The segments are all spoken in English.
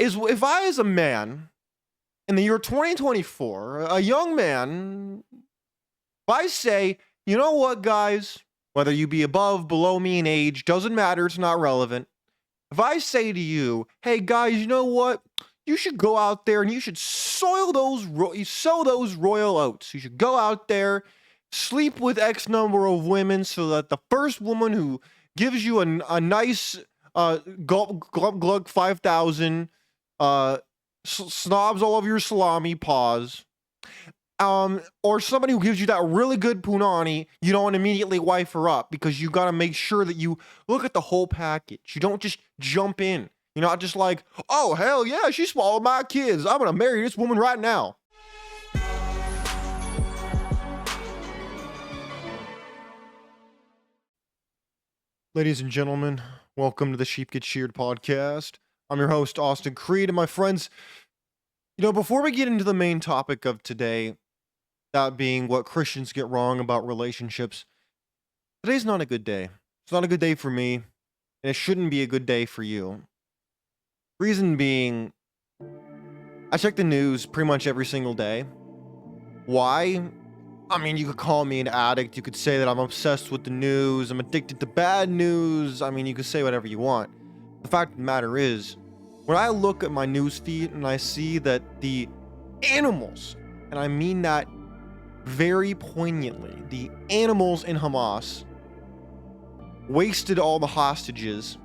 is if I, as a man, in the year 2024, a young man, if I say, you know what, guys, whether you be above, below me in age, doesn't matter, it's not relevant. If I say to you, hey, guys, you know what? You should go out there and you should sow those royal oats. You should go out there, sleep with X number of women so that the first woman who gives you a nice glug 5,000 snobs all over your salami, pause. Or somebody who gives you that really good punani, you don't immediately wife her up because you got to make sure that you look at the whole package. You don't just jump in. You're not just like, oh, hell yeah, she swallowed my kids. I'm going to marry this woman right now. Ladies and gentlemen, welcome to the Sheep Get Sheared Podcast. I'm your host, Austin Creed, and my friends, before we get into the main topic of today, that being what Christians get wrong about relationships, today's not a good day. It's not a good day for me, and it shouldn't be a good day for you. Reason being, I check the news pretty much every single day. Why? I mean, you could call me an addict. You could say that I'm obsessed with the news. I'm addicted to bad news. I mean, you could say whatever you want. The fact of the matter is, when I look at my news feed and I see that the animals, and I mean that very poignantly, the animals in Hamas wasted all the hostages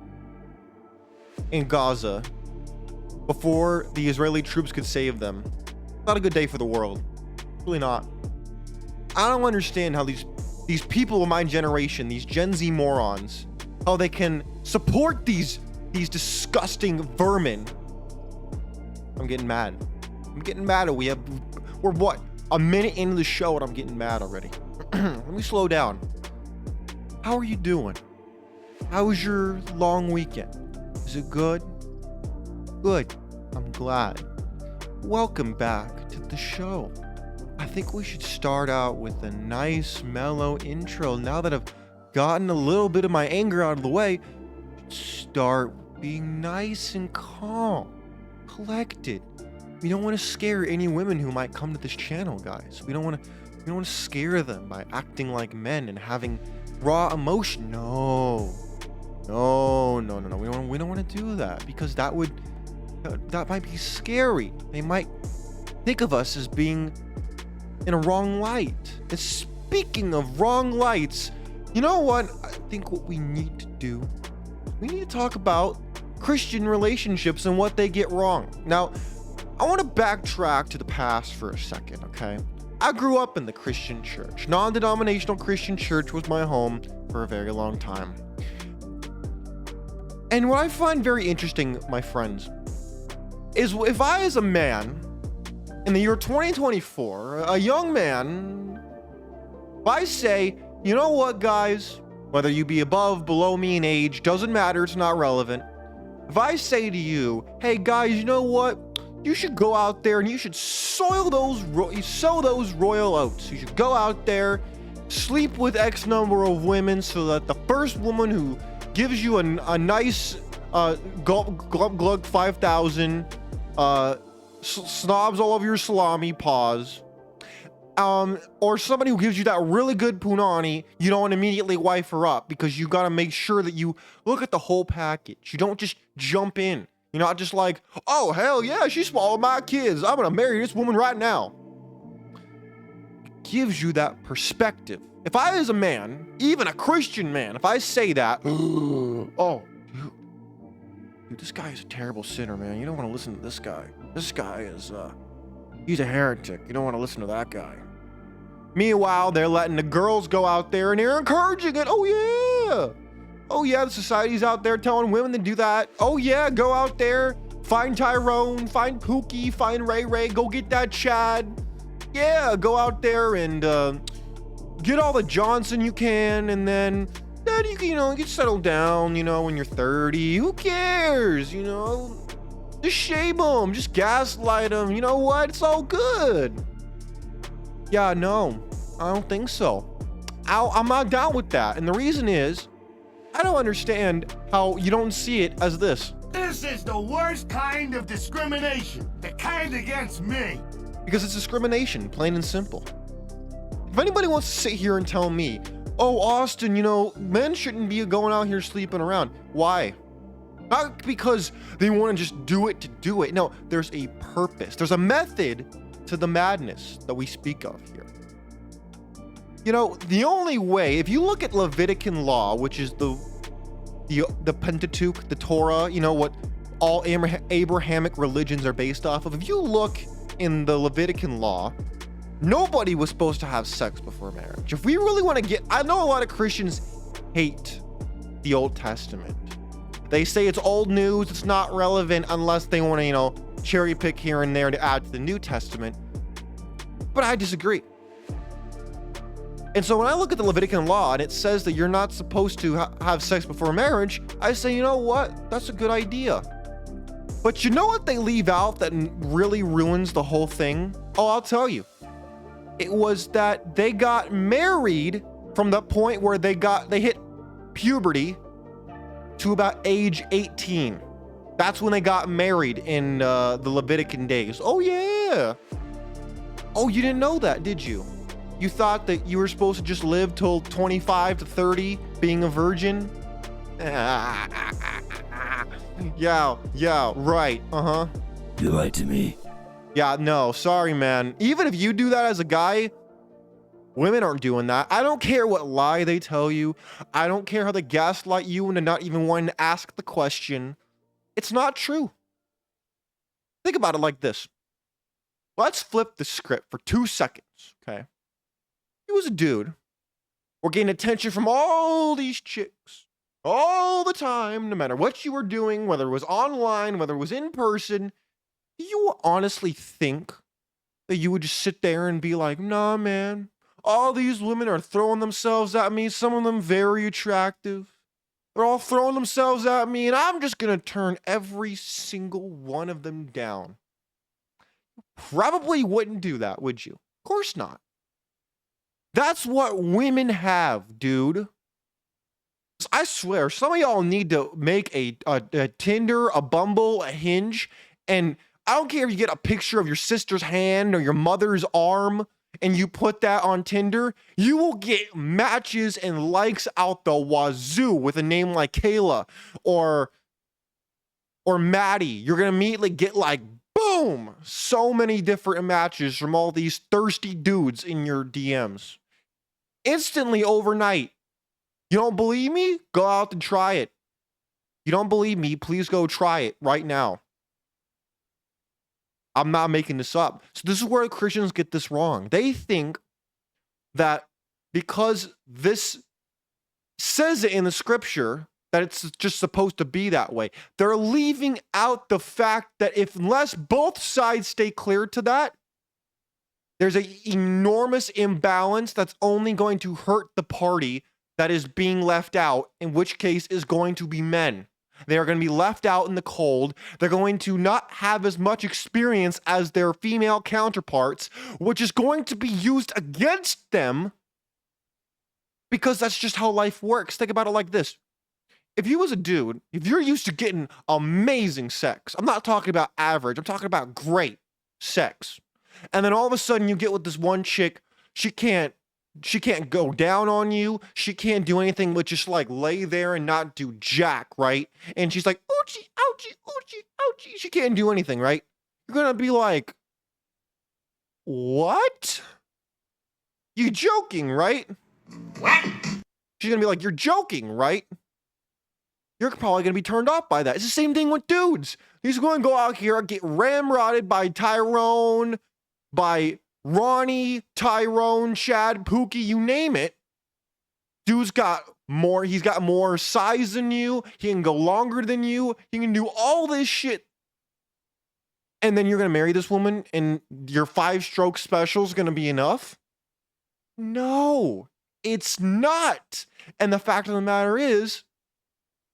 in Gaza before the Israeli troops could save them. Not a good day for the world. Really not. I don't understand how these people of my generation, these Gen Z morons, how they can support these disgusting vermin. I'm getting mad. We're what? A minute into the show and I'm getting mad already. Let me slow down. How are you doing? How was your long weekend? Is it good? Good. I'm glad. Welcome back to the show. I think we should start out with a nice mellow intro. Now that I've gotten a little bit of my anger out of the way, start being nice and calm, collected. We don't want to scare any women who might come to this channel, guys. We don't want to scare them by acting like men and having raw emotion. No. We don't want to do that because that might be scary. They might think of us as being in a wrong light. And speaking of wrong lights, you know what? I think what we need to do, we need to talk about Christian relationships and what they get wrong. Now, I want to backtrack to the past for a second, okay? I grew up in the Christian church. Non-denominational Christian church was my home for a very long time. And what I find very interesting, my friends, is if I, as a man, in the year 2024, a young man, if I say, you know what, guys, whether you be above, below me in age, doesn't matter, it's not relevant. If I say to you, hey, guys, you know what? You should go out there and you should sow those royal oats. You should go out there, sleep with X number of women so that the first woman who gives you a nice glug 5,000 snobs all over your salami, pause. Or somebody who gives you that really good punani, you don't immediately wife her up because you got to make sure that you look at the whole package. You don't just jump in. You're not just like, oh, hell yeah, she swallowed my kids. I'm going to marry this woman right now. It gives you that perspective. If I, as a man, even a Christian man, if I say that, oh, dude, this guy is a terrible sinner, man. You don't want to listen to this guy. This guy is, he's a heretic. You don't want to listen to that guy. Meanwhile, they're letting the girls go out there and they're encouraging it. Oh yeah, the society's out there telling women to do that. Oh yeah, go out there, find Tyrone, find Pookie, find Ray, go get that Chad. Yeah, go out there and get all the Johnson you can, and then you can, get settled down, when you're 30. Who cares, Just shame them, just gaslight them. You know what? It's all good. Yeah, no, I don't think so. I'm not down with that. And the reason is, I don't understand how you don't see it as this. This is the worst kind of discrimination. The kind against me. Because it's discrimination, plain and simple. If anybody wants to sit here and tell me, oh, Austin, men shouldn't be going out here sleeping around. Why? Not because they want to just do it to do it. No, there's a purpose. There's a method to the madness that we speak of here. The only way, if you look at Levitican law, which is the Pentateuch, the Torah, what all Abrahamic religions are based off of. If you look in the Levitican law, nobody was supposed to have sex before marriage. If we really want to I know a lot of Christians hate the Old Testament. They say it's old news, it's not relevant unless they want to, cherry pick here and there to add to the New Testament. But I disagree. And so when I look at the Levitican law and it says that you're not supposed to have sex before marriage, I say, you know what? That's a good idea. But you know what they leave out that really ruins the whole thing? Oh, I'll tell you. It was that they got married from the point where they hit puberty to about age 18. That's when they got married in the Levitican days. Oh, yeah. Oh, you didn't know that, did you? You thought that you were supposed to just live till 25 to 30 being a virgin? Yeah, right. Uh-huh. You lied to me. Yeah, no, sorry, man. Even if you do that as a guy, women aren't doing that. I don't care what lie they tell you. I don't care how they gaslight you into not even wanting to ask the question. It's not true. Think about it like this. Let's flip the script for 2 seconds, okay? He was a dude. We're getting attention from all these chicks all the time, no matter what you were doing, whether it was online, whether it was in person. Do you honestly think that you would just sit there and be like, nah, man, all these women are throwing themselves at me, some of them very attractive. They're all throwing themselves at me, and I'm just going to turn every single one of them down. Probably wouldn't do that, would you? Of course not. That's what women have, dude. I swear, some of y'all need to make a Tinder, a Bumble, a Hinge, and I don't care if you get a picture of your sister's hand or your mother's arm and you put that on Tinder, you will get matches and likes out the wazoo with a name like Kayla or Maddie. You're going to immediately get like, boom, so many different matches from all these thirsty dudes in your DMs. Instantly overnight. You don't believe me? Go out and try it. You don't believe me? Please go try it right now. I'm not making this up. So this is where Christians get this wrong. They think that because this says it in the scripture that it's just supposed to be that way, they're leaving out the fact that unless both sides stay clear to that, there's an enormous imbalance that's only going to hurt the party that is being left out, in which case is going to be men. They are going to be left out in the cold. They're going to not have as much experience as their female counterparts, which is going to be used against them because that's just how life works. Think about it like this. If you was a dude, if you're used to getting amazing sex, I'm not talking about average, I'm talking about great sex. And then all of a sudden you get with this one chick, she can't go down on you. She can't do anything but just like lay there and not do jack, right? And she's like, oochie, ouchie, oochie, ouchie. She can't do anything, right? You're going to be like, what? You joking, right? What? She's going to be like, you're joking, right? You're probably going to be turned off by that. It's the same thing with dudes. He's going to go out here and get ramrodded by Tyrone, by Ronnie, Tyrone, Chad, Pookie, you name it. Dude's got more, he's got more size than you. He can go longer than you. He can do all this shit. And then you're going to marry this woman and your 5-stroke special is going to be enough? No, it's not. And the fact of the matter is,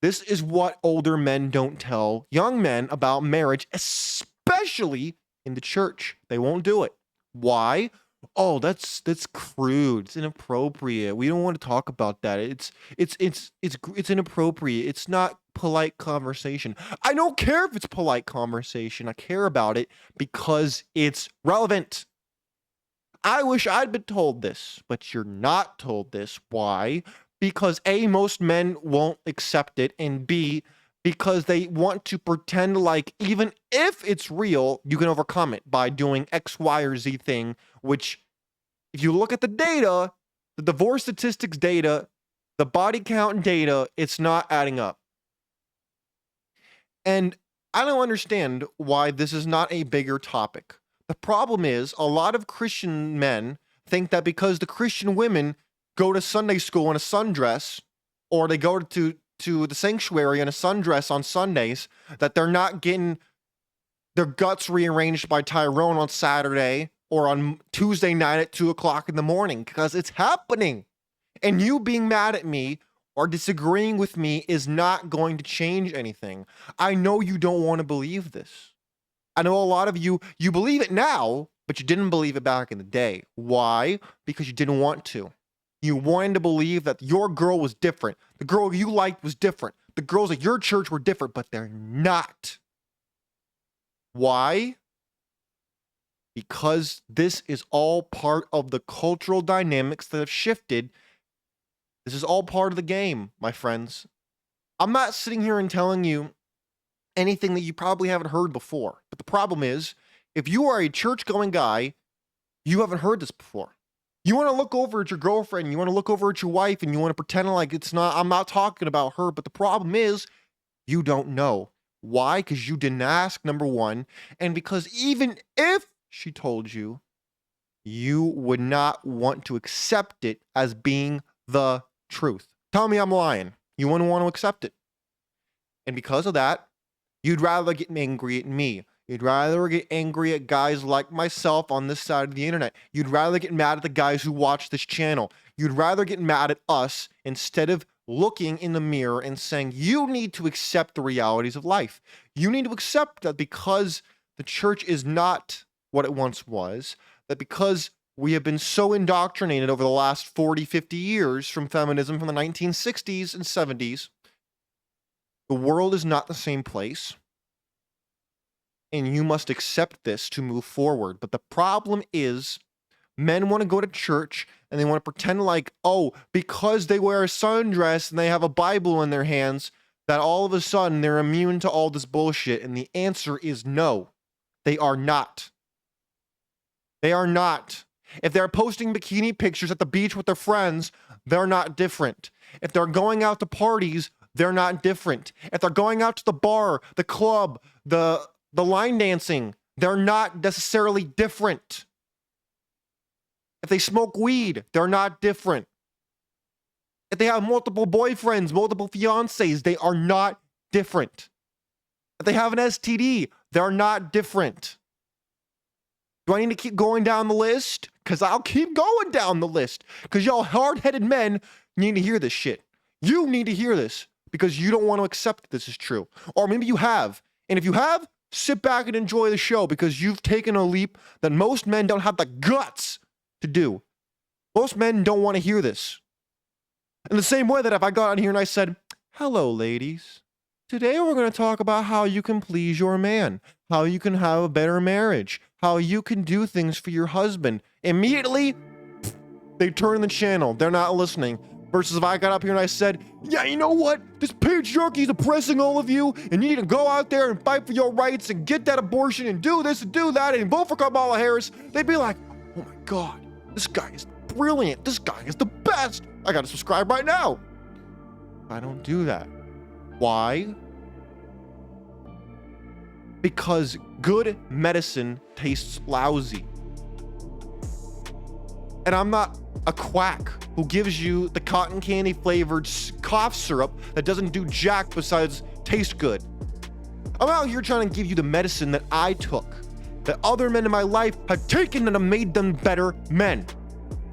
this is what older men don't tell young men about marriage, especially in the church. They won't do it. Why? Oh, that's crude. It's inappropriate. We don't want to talk about that. It's inappropriate. It's not polite conversation. I don't care if it's polite conversation. I care about it because it's relevant. I wish I'd been told this, but you're not told this. Why? Because A, most men won't accept it, and B, because they want to pretend like even if it's real, you can overcome it by doing X, Y, or Z thing, which if you look at the data, the divorce statistics data, the body count data, it's not adding up. And I don't understand why this is not a bigger topic. The problem is a lot of Christian men think that because the Christian women go to Sunday school in a sundress, or they go to the sanctuary in a sundress on Sundays, that they're not getting their guts rearranged by Tyrone on Saturday or on Tuesday night at 2:00 in the morning, because it's happening. And you being mad at me or disagreeing with me is not going to change anything. I know you don't want to believe this. I know a lot of you believe it now, but you didn't believe it back in the day. Why? Because you didn't want to. You wanted to believe that your girl was different. The girl you liked was different. The girls at your church were different, but they're not. Why? Because this is all part of the cultural dynamics that have shifted. This is all part of the game, my friends. I'm not sitting here and telling you anything that you probably haven't heard before. But the problem is, if you are a church-going guy, you haven't heard this before. You want to look over at your girlfriend, you want to look over at your wife, and you want to pretend like it's not, I'm not talking about her, but the problem is, you don't know. Why? Because you didn't ask, number one, and because even if she told you, you would not want to accept it as being the truth. Tell me I'm lying. You wouldn't want to accept it. And because of that, you'd rather get angry at me. You'd rather get angry at guys like myself on this side of the internet. You'd rather get mad at the guys who watch this channel. You'd rather get mad at us instead of looking in the mirror and saying, you need to accept the realities of life. You need to accept that because the church is not what it once was, that because we have been so indoctrinated over the last 40, 50 years from feminism from the 1960s and 70s, the world is not the same place. And you must accept this to move forward. But the problem is, men want to go to church and they want to pretend like, oh, because they wear a sundress and they have a Bible in their hands, that all of a sudden they're immune to all this bullshit. And the answer is no, they are not. They are not. If they're posting bikini pictures at the beach with their friends, they're not different. If they're going out to parties, they're not different. If they're going out to the bar, the club, the line dancing, they're not necessarily different. If they smoke weed, they're not different. If they have multiple boyfriends, multiple fiancés, they are not different. If they have an STD, they're not different. Do I need to keep going down the list? Because I'll keep going down the list. Because y'all hard-headed men need to hear this shit. You need to hear this because you don't want to accept that this is true. Or maybe you have. And if you have, sit back and enjoy the show because you've taken a leap that most men don't have the guts to do. Most men don't want to hear this. In the same way that if I got on here and I said, hello, ladies. Today we're going to talk about how you can please your man, how you can have a better marriage, how you can do things for your husband. Immediately, they turn the channel. They're not listening. Versus if I got up here and I said, yeah, you know what? This patriarchy is oppressing all of you, and you need to go out there and fight for your rights and get that abortion and do this and do that and vote for Kamala Harris. They'd be like, oh my God, this guy is brilliant. This guy is the best. I got to subscribe right now. I don't do that. Why? Because good medicine tastes lousy. And I'm not a quack who gives you the cotton candy flavored cough syrup that doesn't do jack besides taste good. I'm out here trying to give you the medicine that I took, that other men in my life have taken and have made them better men.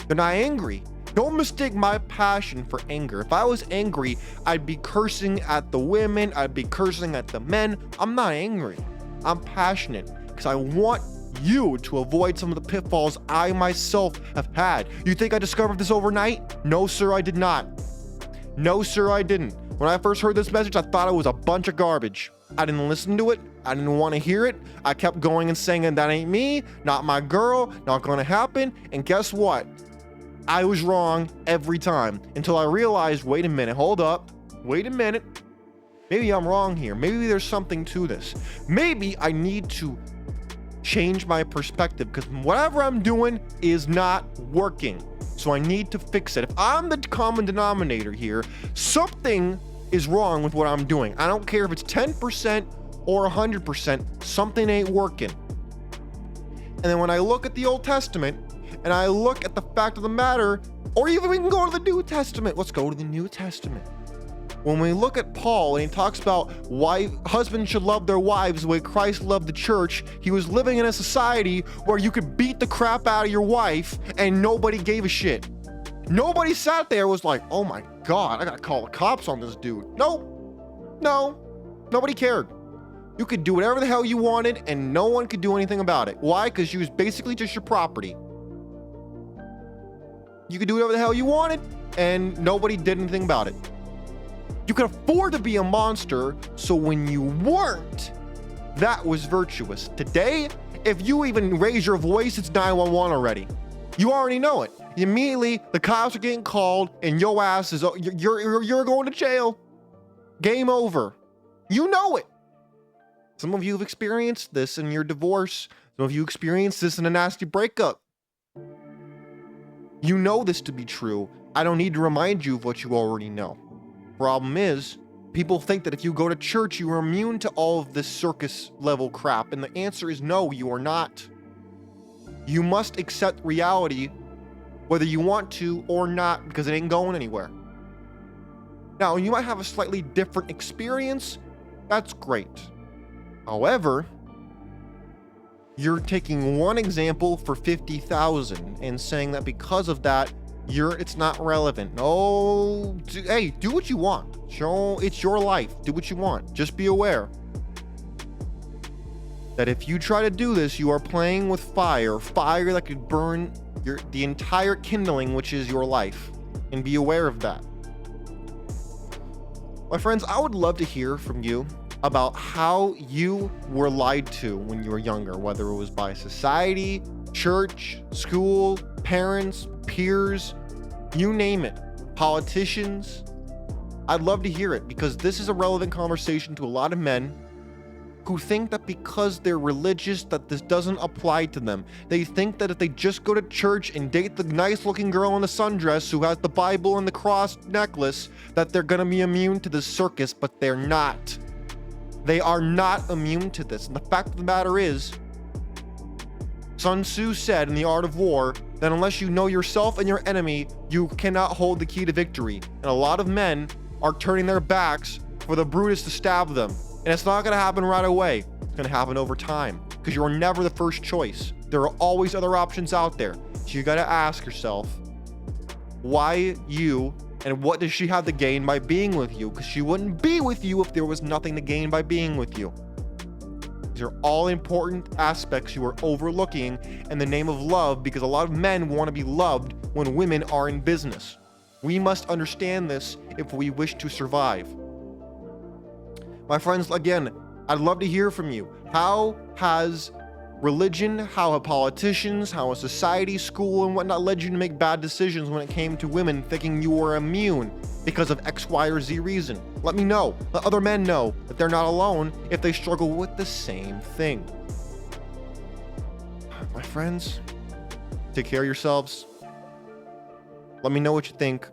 They're not angry. Don't mistake my passion for anger. If I was angry, I'd be cursing at the women, I'd be cursing at the men. I'm not angry. I'm passionate because I want you to avoid some of the pitfalls I myself have had. You think I discovered this overnight? No, sir, I did not. No, sir, I didn't. When I first heard this message, I thought it was a bunch of garbage. I didn't listen to it. I didn't want to hear it. I kept going and saying, that ain't me, not my girl, not gonna happen. And guess what? I was wrong every time until I realized, wait a minute, hold up, wait a minute. Maybe I'm wrong here. Maybe there's something to this. Maybe I need to change my perspective because whatever I'm doing is not working. So I need to fix it. If I'm the common denominator here, something is wrong with what I'm doing. I don't care if it's 10% or 100%, something ain't working. And then when I look at the Old Testament and I look at the fact of the matter, or even we can go to the New Testament. Let's go to the New Testament. When we look at Paul and he talks about why husbands should love their wives the way Christ loved the church, he was living in a society where you could beat the crap out of your wife and nobody gave a shit. Nobody sat there and was like, oh my God, I gotta call the cops on this dude. No, nobody cared. You could do whatever the hell you wanted and no one could do anything about it. Why? Because she was basically just your property. You could do whatever the hell you wanted and nobody did anything about it. You could afford to be a monster, so when you weren't, that was virtuous. Today, if you even raise your voice, it's 911 already. You already know it. Immediately, the cops are getting called, and your ass is you're going to jail. Game over. You know it. Some of you have experienced this in your divorce. Some of you experienced this in a nasty breakup. You know this to be true. I don't need to remind you of what you already know. Problem is, people think that if you go to church, you are immune to all of this circus level crap. And the answer is no, you are not. You must accept reality whether you want to or not, because it ain't going anywhere. Now, you might have a slightly different experience. That's great. However, you're taking one example for 50,000 and saying that because of that, it's not relevant. No, hey, do what you want. It's your life. Do what you want. Just be aware that if you try to do this, you are playing with fire that could burn the entire kindling, which is your life. And be aware of that. My friends, I would love to hear from you about how you were lied to when you were younger, whether it was by society, church, school, parents, peers, you name it, politicians. I'd love to hear it because this is a relevant conversation to a lot of men who think that because they're religious that this doesn't apply to them. They think that if they just go to church and date the nice looking girl in the sundress who has the Bible and the cross necklace, that they're gonna be immune to this circus, but they're not. They are not immune to this. And the fact of the matter is, Sun Tzu said in The Art of War that unless you know yourself and your enemy, you cannot hold the key to victory. And a lot of men are turning their backs for the Brutus to stab them. And it's not going to happen right away. It's going to happen over time because you're never the first choice. There are always other options out there. So you got to ask yourself, why you, and what does she have to gain by being with you? Because she wouldn't be with you if there was nothing to gain by being with you. These are all important aspects you are overlooking in the name of love, because a lot of men want to be loved when women are in business. We must understand this if we wish to survive. My friends, again, I'd love to hear from you. How has religion, how have politicians, how has society, school, and whatnot led you to make bad decisions when it came to women, thinking you were immune because of X, Y, or Z reason? Let me know. Let other men know that they're not alone if they struggle with the same thing. My friends, take care of yourselves. Let me know what you think.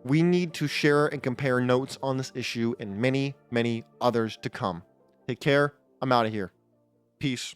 We need to share and compare notes on this issue and many, many others to come. Take care. I'm out of here. Peace.